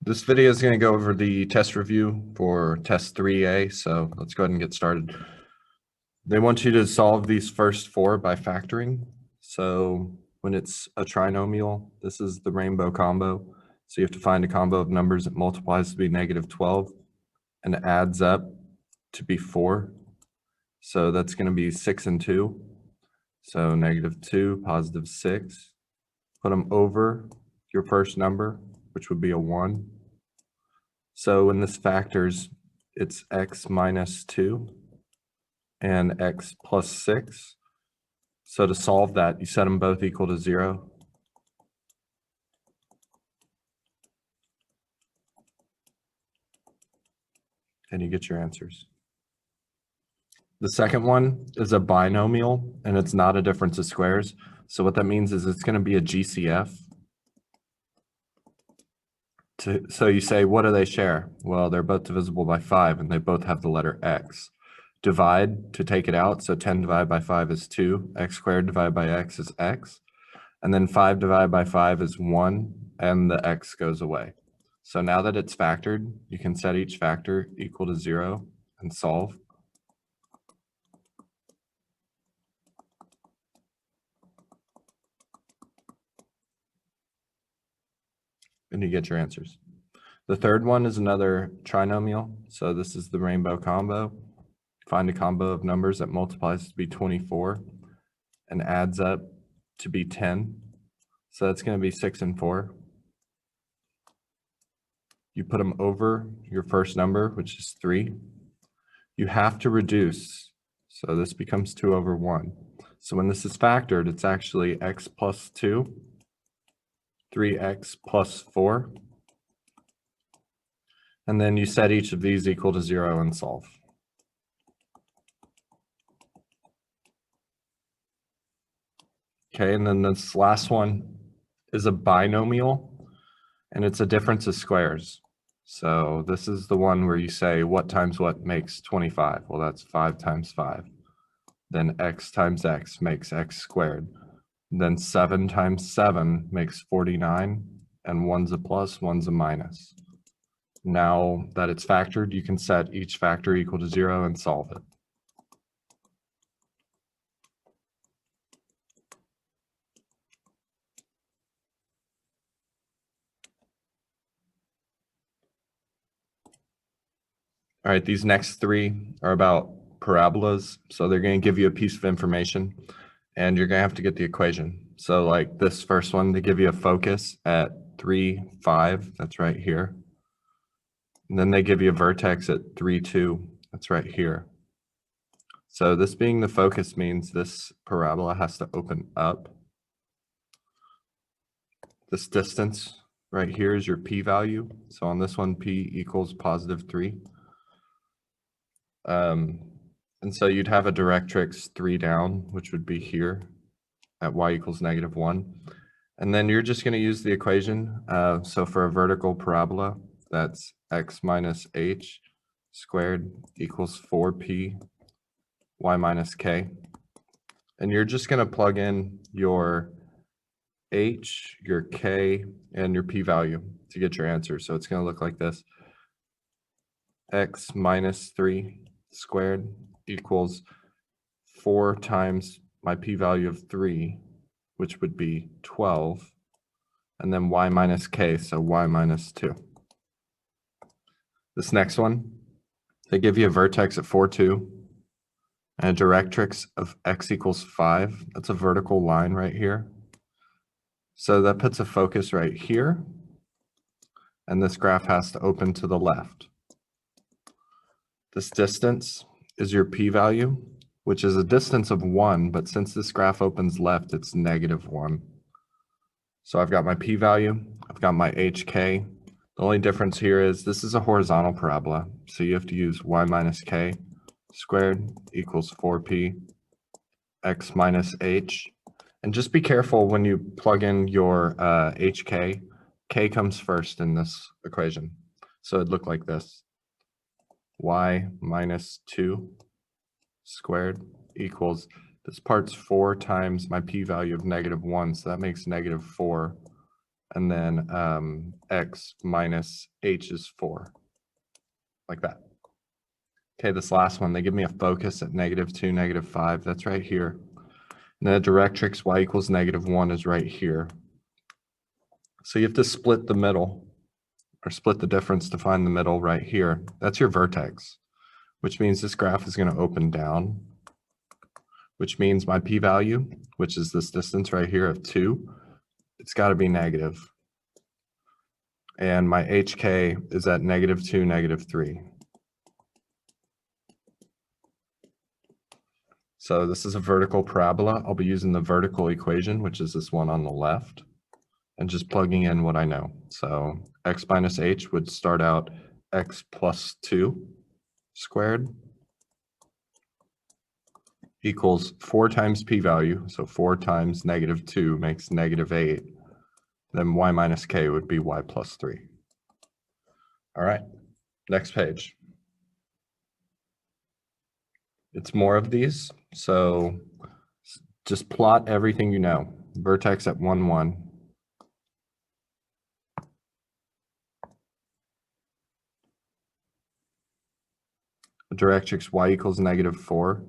This video is going to go over the test review for test 3A, so let's go ahead and get started. They want you to solve these first four by factoring. So when it's a trinomial, this is the rainbow combo. So you have to find a combo of numbers that multiplies to be -12 and adds up to be 4. So that's going to be 6 and 2. So -2, +6. Put them over your first number, which would be a 1. So when this factors, it's x minus 2 and x plus 6. So to solve that, you set them both equal to 0. And you get your answers. The second one is a binomial, and it's not a difference of squares. So what that means is it's going to be a GCF. So you say, what do they share? Well, they're both divisible by 5, and they both have the letter x. Divide to take it out, so 10 divided by 5 is 2, x squared divided by x is x, and then 5 divided by 5 is 1, and the x goes away. So now that it's factored, you can set each factor equal to 0 and solve. And you get your answers. The third one is another trinomial. So this is the rainbow combo. Find a combo of numbers that multiplies to be 24 and adds up to be 10. So that's going to be 6 and 4. You put them over your first number, which is 3. You have to reduce. So this becomes 2 over 1. So when this is factored, it's actually x plus 2, 3x plus 4. And then you set each of these equal to 0 and solve. Okay, and then this last one is a binomial, and it's a difference of squares. So this is the one where you say what times what makes 25. Well, that's 5 times 5. Then x times x makes x squared. Then 7 times 7 makes 49, and one's a plus, one's a minus. Now that it's factored, you can set each factor equal to 0 and solve it. All right, these next three are about parabolas. So they're going to give you a piece of information, and you're going to have to get the equation. So like this first one, they give you a focus at 3, 5. That's right here. And then they give you a vertex at 3, 2. That's right here. So this being the focus means this parabola has to open up. This distance right here is your p-value. So on this one, p equals +3. And so you'd have a directrix 3 down, which would be here at y equals -1. And then you're just going to use the equation. So for a vertical parabola, that's x minus h squared equals 4p y minus k. And you're just going to plug in your h, your k, and your p-value to get your answer. So it's going to look like this. X minus 3 squared equals 4 times my p-value of 3, which would be 12, and then y minus k, so y minus 2. This next one, they give you a vertex at 4, 2, and a directrix of x equals 5. That's a vertical line right here. So that puts a focus right here, and this graph has to open to the left. This distance is your p-value, which is a distance of 1, but since this graph opens left, it's -1. So I've got my p-value, I've got my hk. The only difference here is this is a horizontal parabola, so you have to use y minus k squared equals 4p x minus h. And just be careful when you plug in your hk, k comes first in this equation. So it'd look like this. Y minus 2 squared equals, this part's 4 times my p-value of -1, so that makes -4, and then x minus h is 4, like that. Okay, this last one, they give me a focus at -2, -5. That's right here. And then a directrix y equals -1 is right here. So you have to split the middle, or split the difference to find the middle right here. That's your vertex, which means this graph is going to open down, which means my p-value, which is this distance right here of 2, it's got to be negative. And my hk is at -2, -3. So this is a vertical parabola. I'll be using the vertical equation, which is this one on the left, and just plugging in what I know. So x minus h would start out x plus 2 squared equals 4 times p-value. So 4 times -2 makes -8. Then y minus k would be y plus 3. All right, next page. It's more of these. So just plot everything you know. Vertex at 1, 1. Directrix y equals -4.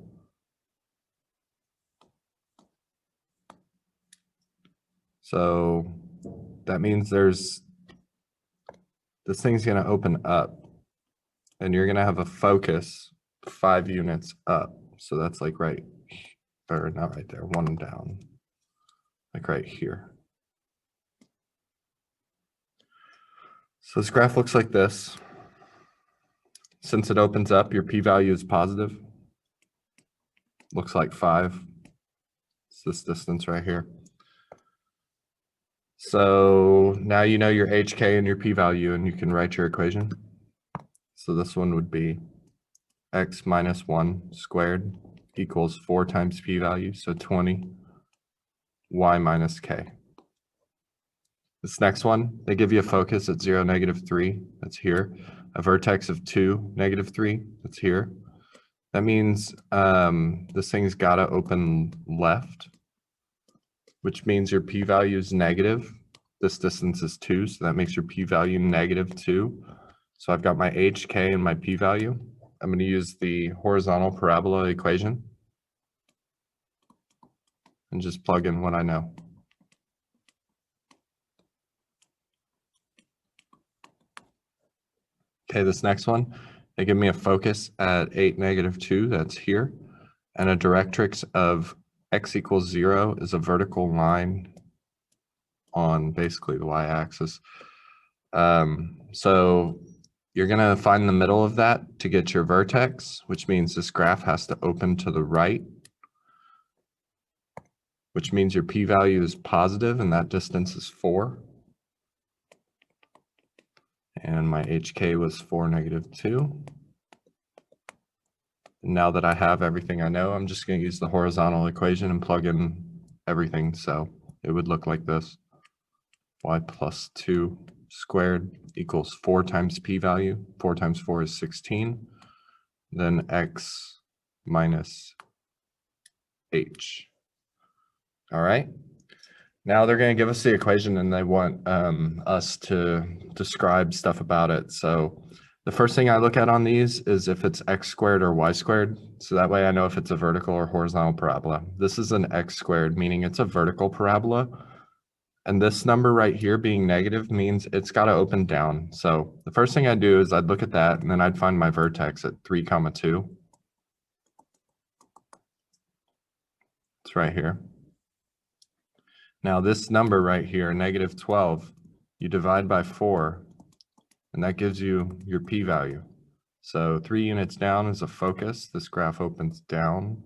So that means this thing's going to open up, and you're going to have a focus 5 units up. So that's like right, or not right there, 1 down, like right here. So this graph looks like this. Since it opens up, your p-value is positive. Looks like 5. It's this distance right here. So now you know your hk and your p-value, and you can write your equation. So this one would be x minus 1 squared equals 4 times p-value, so 20, y minus k. This next one, they give you a focus at 0, -3, that's here. A vertex of 2, -3, that's here. That means this thing's got to open left, which means your p-value is negative. This distance is 2, so that makes your p-value -2. So I've got my hk and my p-value. I'm going to use the horizontal parabola equation and just plug in what I know. Okay, this next one, they give me a focus at 8, -2, that's here, and a directrix of x equals 0 is a vertical line on basically the y-axis. So you're going to find the middle of that to get your vertex, which means this graph has to open to the right, which means your p-value is positive, and that distance is 4. And my hk was 4, -2. Now that I have everything I know, I'm just going to use the horizontal equation and plug in everything. So it would look like this. Y plus 2 squared equals 4 times p-value. 4 times 4 is 16. Then x minus h. All right. Now they're going to give us the equation, and they want us to describe stuff about it. So the first thing I look at on these is if it's x squared or y squared. So that way I know if it's a vertical or horizontal parabola. This is an x squared, meaning it's a vertical parabola. And this number right here being negative means it's got to open down. So the first thing I'd do is I'd look at that, and then I'd find my vertex at 3, 2. It's right here. Now this number right here, -12, you divide by 4, and that gives you your p-value. So 3 units down is a focus. This graph opens down.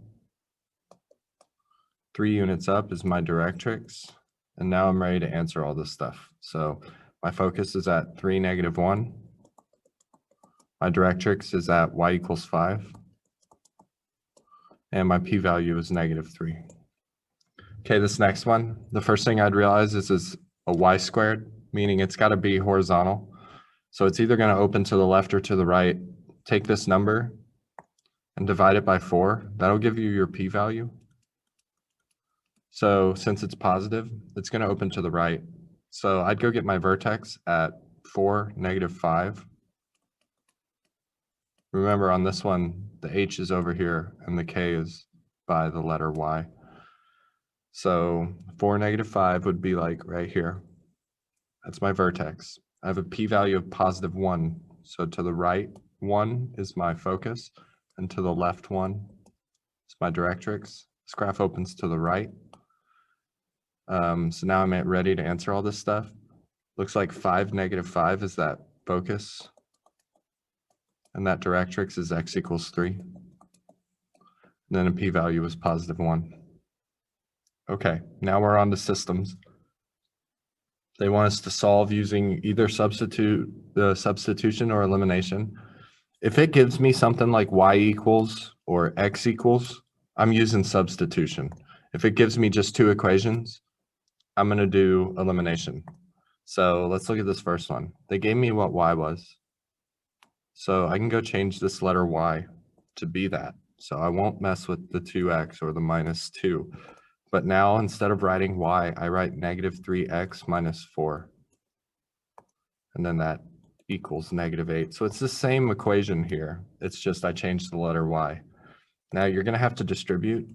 3 units up is my directrix. And now I'm ready to answer all this stuff. So my focus is at 3, -1. My directrix is at y equals 5. And my p-value is -3. Okay, this next one, the first thing I'd realize is a y squared, meaning it's got to be horizontal. So it's either going to open to the left or to the right. Take this number and divide it by 4. That'll give you your p-value. So since it's positive, it's going to open to the right. So I'd go get my vertex at 4, -5. Remember on this one, the h is over here and the k is by the letter y. So 4, -5 would be like right here. That's my vertex. I have a p-value of +1. So to the right 1 is my focus, and to the left 1 is my directrix. This graph opens to the right. So now I'm ready to answer all this stuff. Looks like 5, -5 is that focus. And that directrix is x = 3. And then a p-value is +1. Okay, now we're on to systems. They want us to solve using either substitution or elimination. If it gives me something like y = or x =, I'm using substitution. If it gives me just 2 equations, I'm going to do elimination. So let's look at this first one. They gave me what y was. So I can go change this letter y to be that. So I won't mess with the 2x or the -2. But now instead of writing y, I write -3x - 4. And then that equals -8. So it's the same equation here. It's just I changed the letter y. Now you're going to have to distribute.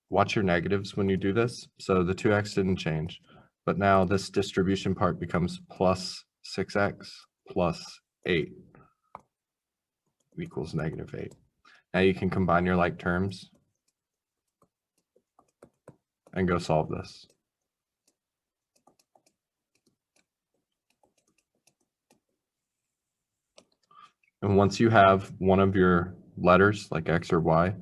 Watch your negatives when you do this. So the 2x didn't change. But now this distribution part becomes +6x + 8 equals -8. Now you can combine your like terms and go solve this. And once you have one of your letters, like x or y,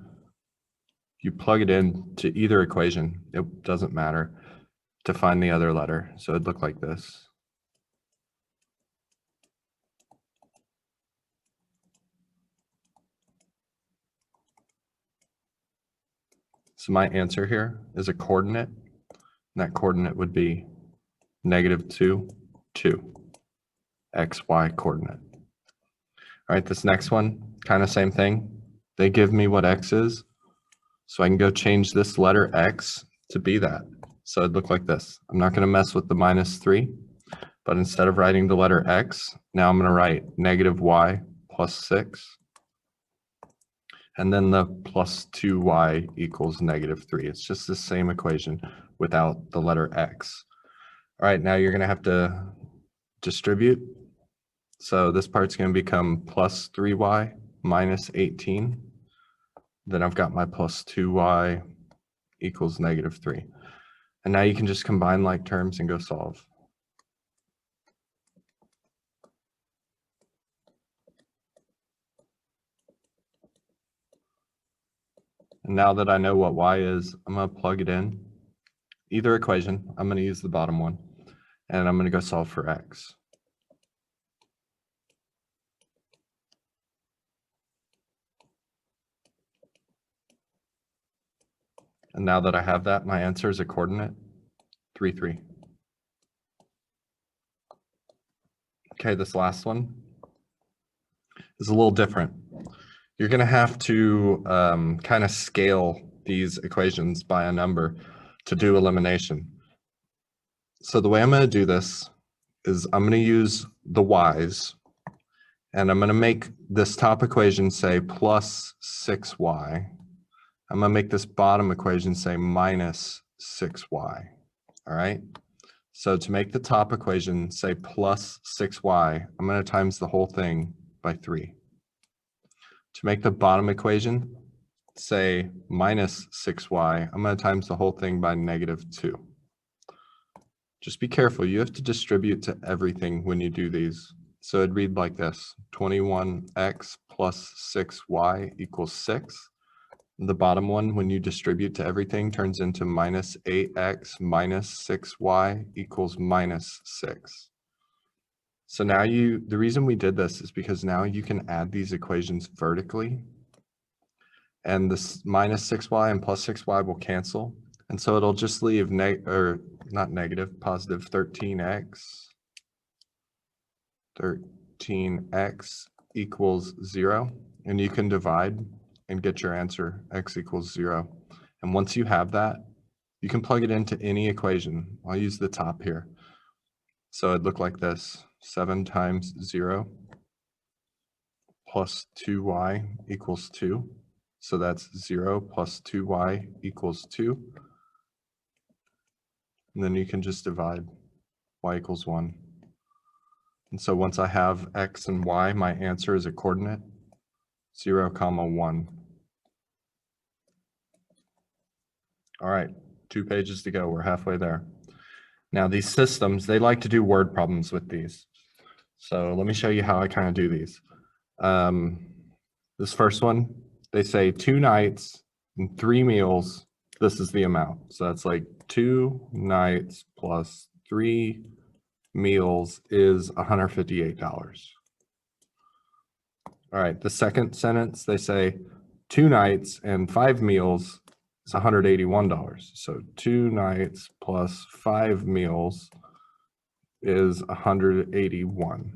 you plug it in to either equation. It doesn't matter to find the other letter. So it'd look like this. So my answer here is a coordinate, and that coordinate would be -2, 2, x, y coordinate. All right, this next one, kind of same thing. They give me what x is, so I can go change this letter x to be that. So it'd look like this. I'm not going to mess with the -3, but instead of writing the letter x, now I'm going to write -y + 6. And then the +2y = -3. It's just the same equation without the letter x. All right, now you're going to have to distribute. So this part's going to become +3y - 18. Then I've got my +2y = -3. And now you can just combine like terms and go solve. And now that I know what y is, I'm going to plug it in. Either equation, I'm going to use the bottom one. And I'm going to go solve for x. And now that I have that, my answer is a coordinate, 3, 3. Okay, this last one is a little different. You're going to have to kind of scale these equations by a number to do elimination. So the way I'm going to do this is I'm going to use the y's, and I'm going to make this top equation say +6y. I'm going to make this bottom equation say -6y. All right. So to make the top equation say +6y, I'm going to times the whole thing by 3. To make the bottom equation say -6y, I'm going to times the whole thing by -2. Just be careful. You have to distribute to everything when you do these. So it'd read like this: 21x + 6y = 6. The bottom one, when you distribute to everything, turns into -8x - 6y = -6. So now the reason we did this is because now you can add these equations vertically, and this -6y and +6y will cancel. And so it'll just leave positive 13x. 13x = 0. And you can divide and get your answer, x = 0. And once you have that, you can plug it into any equation. I'll use the top here. So it'd look like this: 7 times 0 plus 2y equals 2. So that's 0 plus 2y equals 2. And then you can just divide y equals 1. And so once I have x and y, my answer is a coordinate 0, 1. All right, 2 pages to go. We're halfway there. Now these systems, they like to do word problems with these. So let me show you how I kind of do these. This first one, they say 2 nights and 3 meals. This is the amount. So that's like 2 nights plus 3 meals is $158. All right, the second sentence, they say 2 nights and 5 meals is $181. So 2 nights plus 5 meals is 181.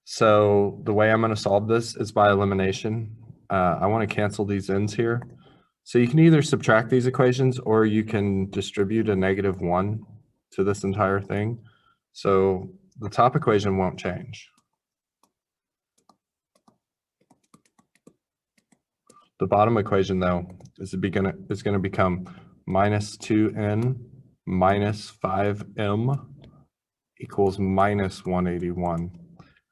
So the way I'm going to solve this is by elimination. I want to cancel these ends here. So you can either subtract these equations or you can distribute a -1 to this entire thing. So the top equation won't change. The bottom equation, though, is going to become minus 2n minus 5m equals minus 181.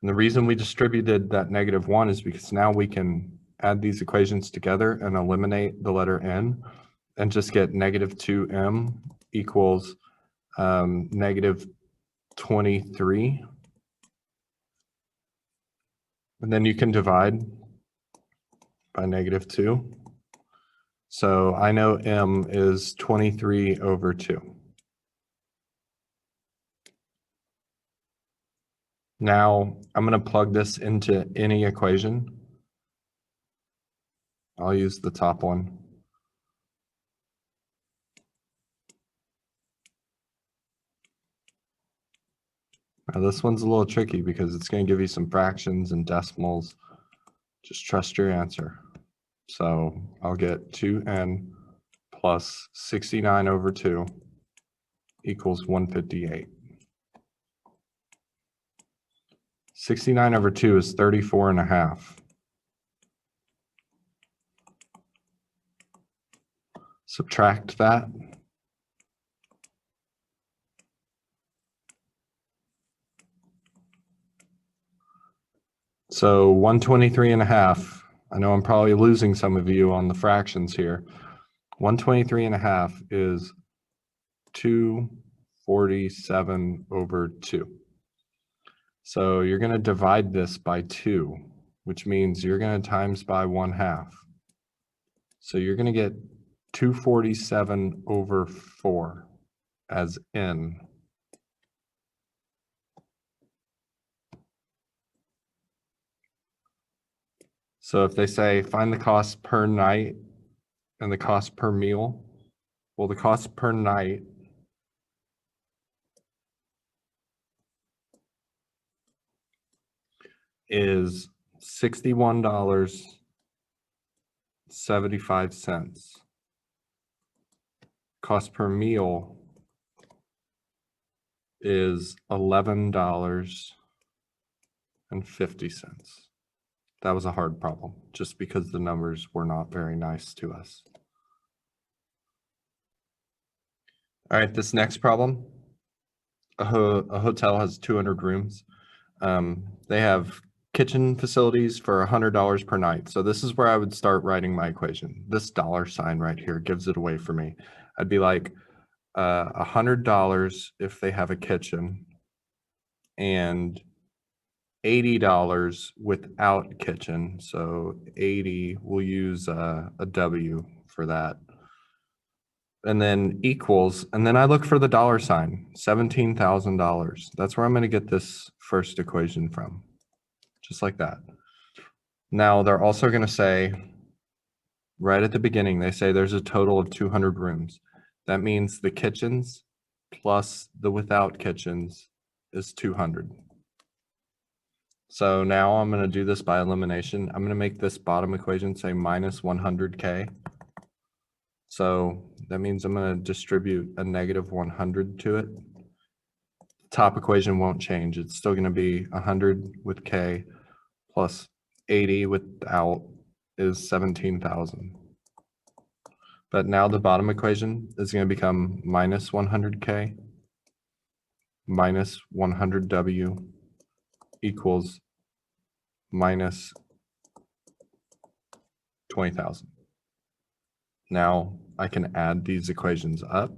And the reason we distributed that -1 is because now we can add these equations together and eliminate the letter n and just get -2m equals -23. And then you can divide by -2. So I know m is 23 over 2. Now I'm going to plug this into any equation. I'll use the top one. Now this one's a little tricky because it's going to give you some fractions and decimals. Just trust your answer. So I'll get 2n plus 69 over 2 equals 158. 69 over 2 is 34.5. Subtract that. So 123.5. I know I'm probably losing some of you on the fractions here. 123.5 is 247 over 2. So you're going to divide this by 2, which means you're going to times by 1/2. So you're going to get 247 over 4 as n. So if they say find the cost per night and the cost per meal, well, the cost per night is $61.75. Cost per meal is $11.50. That was a hard problem, just because the numbers were not very nice to us. All right, this next problem, a hotel has 200 rooms. They have kitchen facilities for $100 per night. So this is where I would start writing my equation. This $ right here gives it away for me. I'd be like $100 if they have a kitchen and $80 without kitchen. So 80, we'll use a W for that. And then equals, and then I look for the $, $17,000. That's where I'm going to get this first equation from, just like that. Now they're also going to say, right at the beginning, they say there's a total of 200 rooms. That means the kitchens plus the without kitchens is 200. So now I'm going to do this by elimination. I'm going to make this bottom equation say minus 100K. So that means I'm going to distribute a -100 to it. top equation won't change. It's still going to be 100 with k plus 80 without is 17,000. But now the bottom equation is going to become minus 100k minus 100w equals minus 20,000. Now I can add these equations up.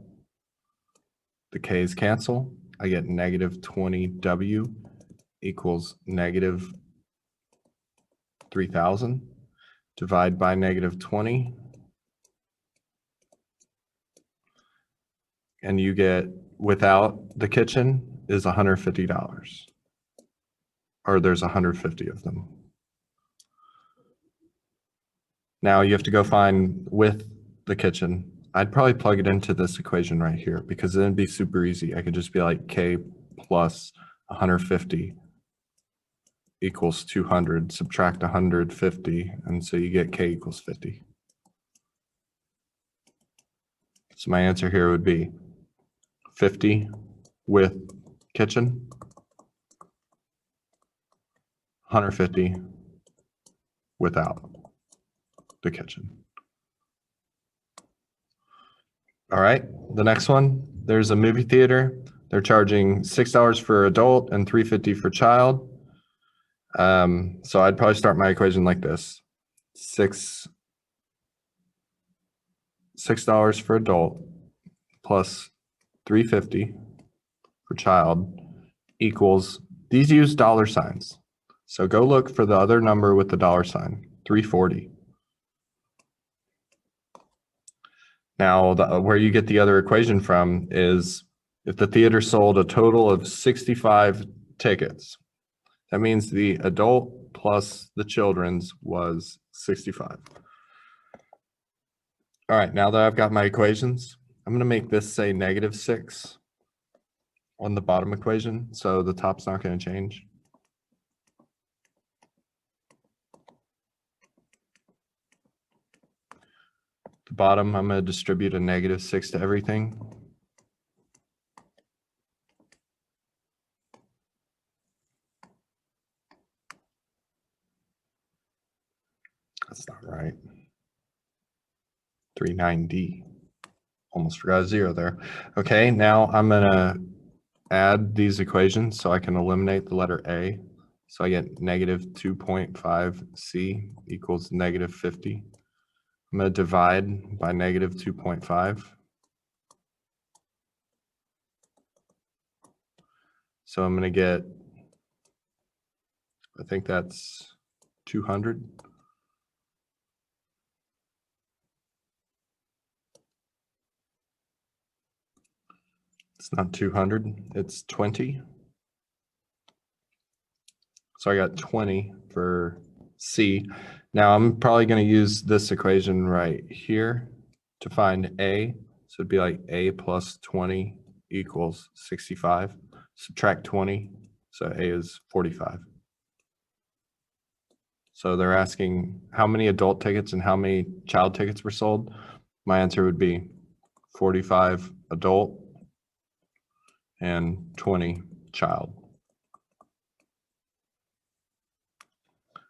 The k's cancel. I get negative 20w equals negative 3,000. Divide by negative 20. And you get, without the kitchen, is $150. Or there's 150 of them. Now you have to go find with the kitchen. I'd probably plug it into this equation right here because then it'd be super easy. I could just be like k plus 150 equals 200, subtract 150, and so you get k equals 50. So my answer here would be 50 with kitchen, 150 without the kitchen. All right, the next one, there's a movie theater. They're charging $6 for adult and $3.50 for child. So I'd probably start my equation like this. $6 for adult plus $3.50 for child equals, these use dollar signs. So go look for the other number with the dollar sign, $3.40. Now, where you get the other equation from is if the theater sold a total of 65 tickets, that means the adult plus the children's was 65. All right, now that I've got my equations, I'm going to make this say -6 on the bottom equation, so the top's not going to change. The bottom, I'm going to distribute a -6 to everything. That's not right. 39D. Almost forgot a 0 there. Okay, now I'm going to add these equations so I can eliminate the letter A. So I get -2.5C equals -50. I'm going to divide by -2.5. So I'm going to get, I think that's 200. It's not 200, it's 20. So I got 20 for C. Now I'm probably going to use this equation right here to find A. So it'd be like A plus 20 equals 65. Subtract 20, so A is 45. So they're asking how many adult tickets and how many child tickets were sold. My answer would be 45 adult and 20 child.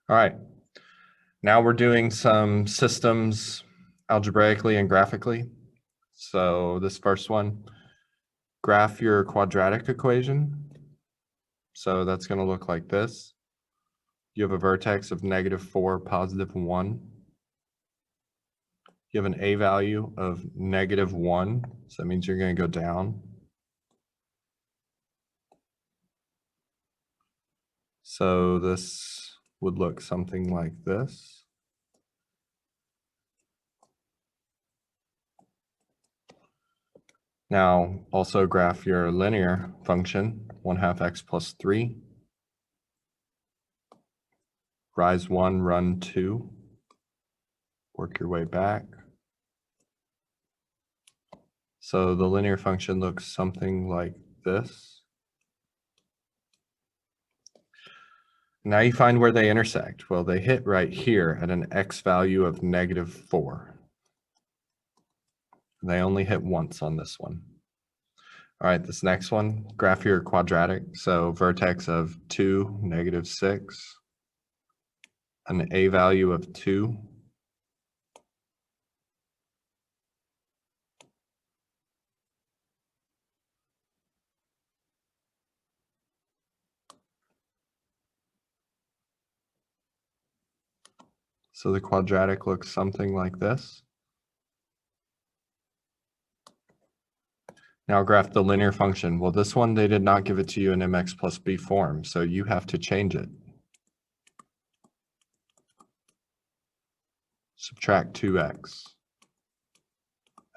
All right, now we're doing some systems algebraically and graphically. So this first one, graph your quadratic equation. So that's going to look like this. You have a vertex of -4, +1. You have an A value of -1, so that means you're going to go down. So this would look something like this. Now also graph your linear function, 1/2 x plus 3. Rise 1, run 2. Work your way back. So the linear function looks something like this. Now you find where they intersect. Well, they hit right here at an x value of -4. They only hit once on this one. All right, this next one, graph your quadratic. So vertex of 2, -6, an a value of 2, so the quadratic looks something like this. Now graph the linear function. Well, this one, they did not give it to you in mx plus b form, so you have to change it. Subtract 2x.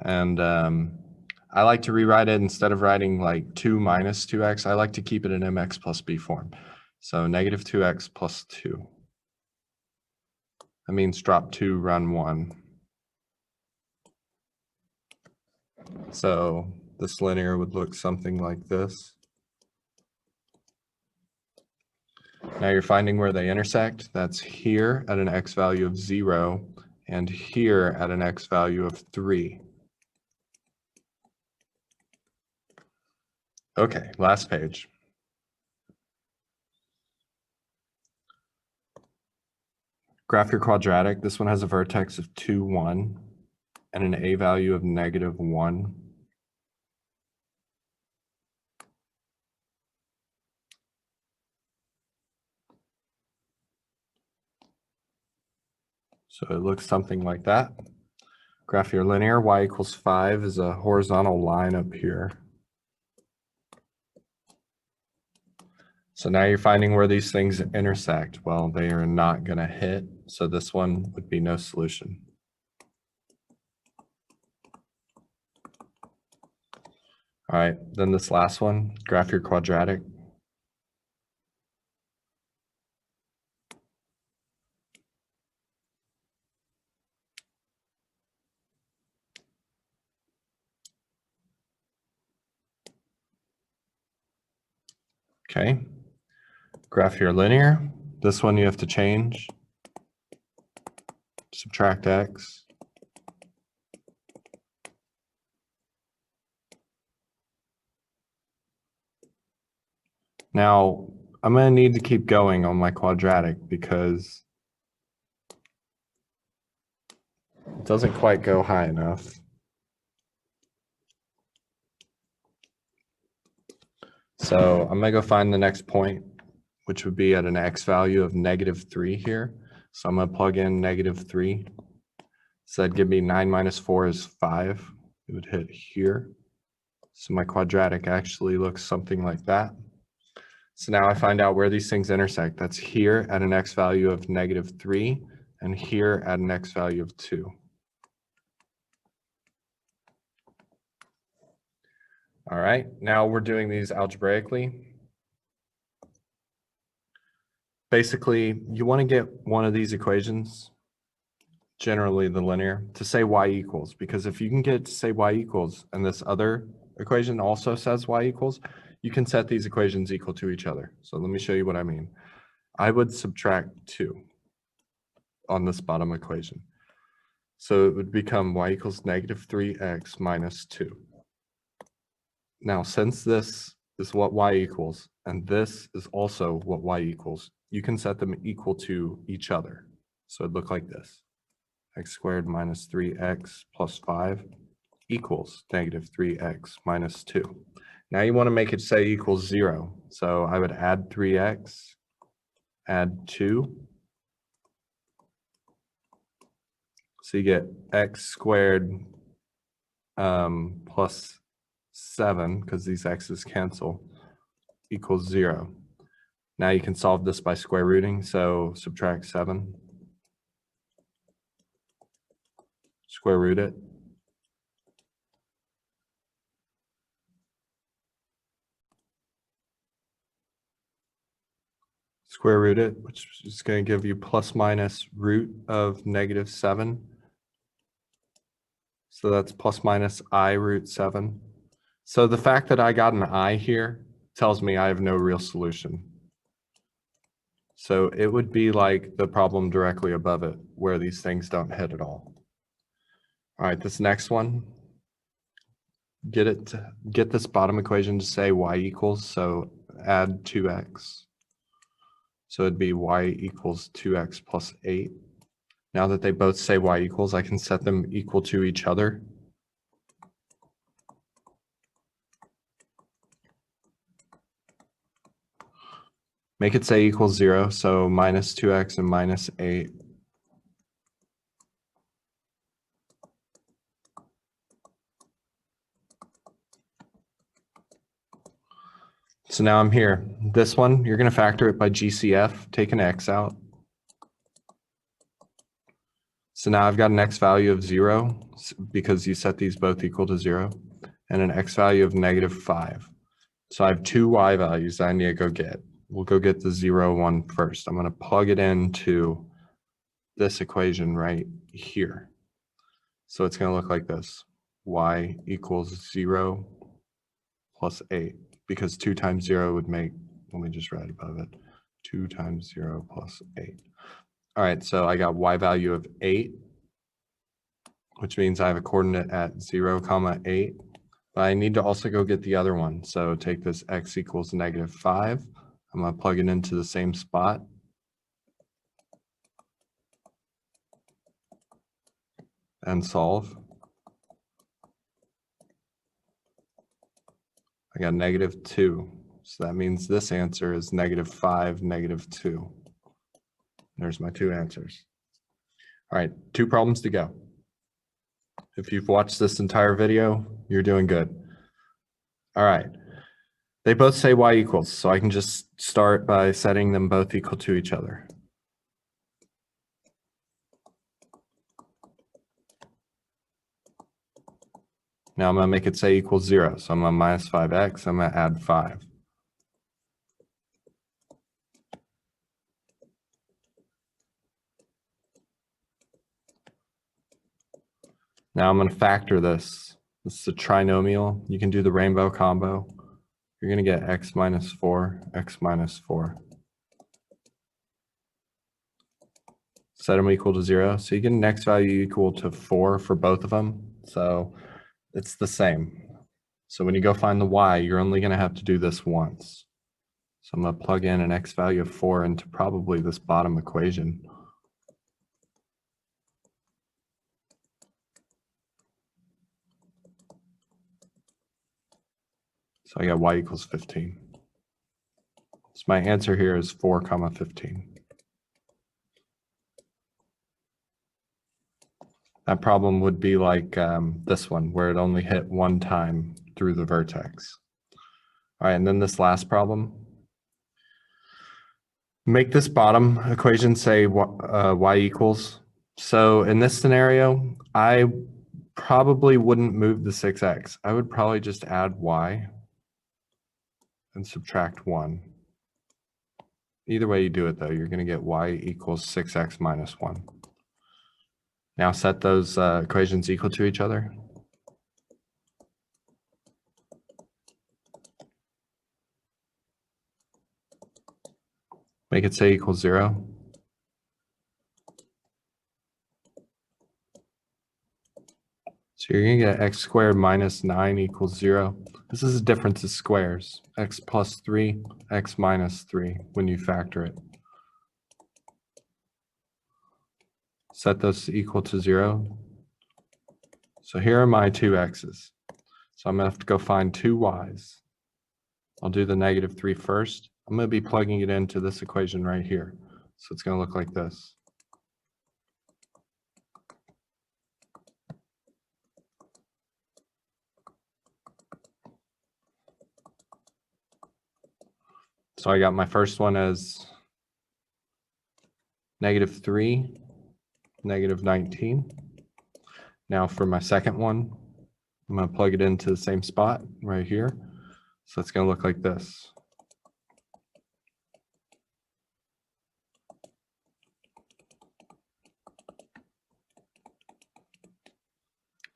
And I like to rewrite it instead of writing like 2 minus 2x. I like to keep it in mx plus b form. So -2x plus 2. That means drop 2, run 1. So this linear would look something like this. Now you're finding where they intersect. That's here at an x value of 0 and here at an x value of 3. Okay, last page. Graph your quadratic. This one has a vertex of 2, 1 and an a value of -1. So it looks something like that. Graph your linear. Y equals 5 is a horizontal line up here. So now you're finding where these things intersect. Well, they are not going to hit, so this one would be no solution. All right, then this last one, graph your quadratic. Okay, graph your linear. This one you have to change. Subtract x. Now, I'm going to need to keep going on my quadratic because it doesn't quite go high enough. So I'm going to go find the next point, which would be at an x value of -3 here. So I'm going to plug in -3. So that'd give me 9 minus 4 is 5. It would hit here. So my quadratic actually looks something like that. So now I find out where these things intersect. That's here at an x value of -3 and here at an x value of 2. All right, now we're doing these algebraically. Basically, you want to get one of these equations, generally the linear, to say y equals, because if you can get it to say y equals and this other equation also says y equals, you can set these equations equal to each other. So let me show you what I mean. I would subtract 2 on this bottom equation. So it would become y equals -3x minus 2. Now, since this is what y equals, and this is also what y equals, you can set them equal to each other. So it'd look like this. X squared minus 3x plus 5 equals -3x minus 2. Now you want to make it say equals 0. So I would add 3x, add 2. So you get x squared plus 7, because these x's cancel, equals 0. Now you can solve this by square rooting. So subtract 7. Square root it. Square root it, which is going to give you plus minus root of -7. So that's plus minus I root 7. So the fact that I got an I here tells me I have no real solution. So it would be like the problem directly above it, where these things don't hit at all. All right, this next one. get this bottom equation to say y equals, so add 2x. So it'd be y equals 2x plus 8. Now that they both say y equals, I can set them equal to each other. Make it say equals 0, so minus 2x and minus 8. So now I'm here. This one, you're going to factor it by GCF, take an x out. So now I've got an x value of 0 because you set these both equal to 0, and an x value of -5. So I have two y values I need to go get. We'll go get the 0, 1 first. I'm going to plug it into this equation right here. So it's going to look like this. Y equals 0 plus 8, because 2 times 0 would make, let me just write above it, 2 times 0 plus 8. All right, so I got y value of 8, which means I have a coordinate at 0, 8. But I need to also go get the other one. So take this x equals -5. I'm going to plug it into the same spot. And solve. I got -2. So that means this answer is -5, -2. There's my two answers. All right, 2 problems to go. If you've watched this entire video, you're doing good. All right. They both say y equals, so I can just start by setting them both equal to each other. Now I'm going to make it say equals 0. So I'm going to minus 5x. I'm going to add 5. Now I'm going to factor this. This is a trinomial. You can do the rainbow combo. You're going to get x minus 4, x minus 4. Set them equal to 0. So you get an x value equal to 4 for both of them. So it's the same. So when you go find the y, you're only going to have to do this once. So I'm going to plug in an x value of 4 into probably this bottom equation. So I got y equals 15. So my answer here is 4, 15. That problem would be like this one, where it only hit one time through the vertex. All right, and then this last problem. Make this bottom equation say y equals. So in this scenario, I probably wouldn't move the 6x. I would probably just add y and subtract 1. Either way you do it, though, you're going to get y equals 6x minus 1. Now set those equations equal to each other. Make it say equals 0. So you're going to get x squared minus 9 equals 0. This is a difference of squares. X plus 3, x minus 3 when you factor it. Set those equal to 0. So here are my two x's. So I'm going to have to go find two y's. I'll do the -3 first. I'm going to be plugging it into this equation right here. So it's going to look like this. So I got my first one as -3, -19. Now for my second one, I'm going to plug it into the same spot right here. So it's going to look like this.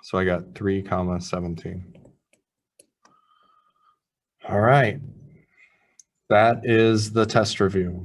So I got 3, 17. All right. That is the test review.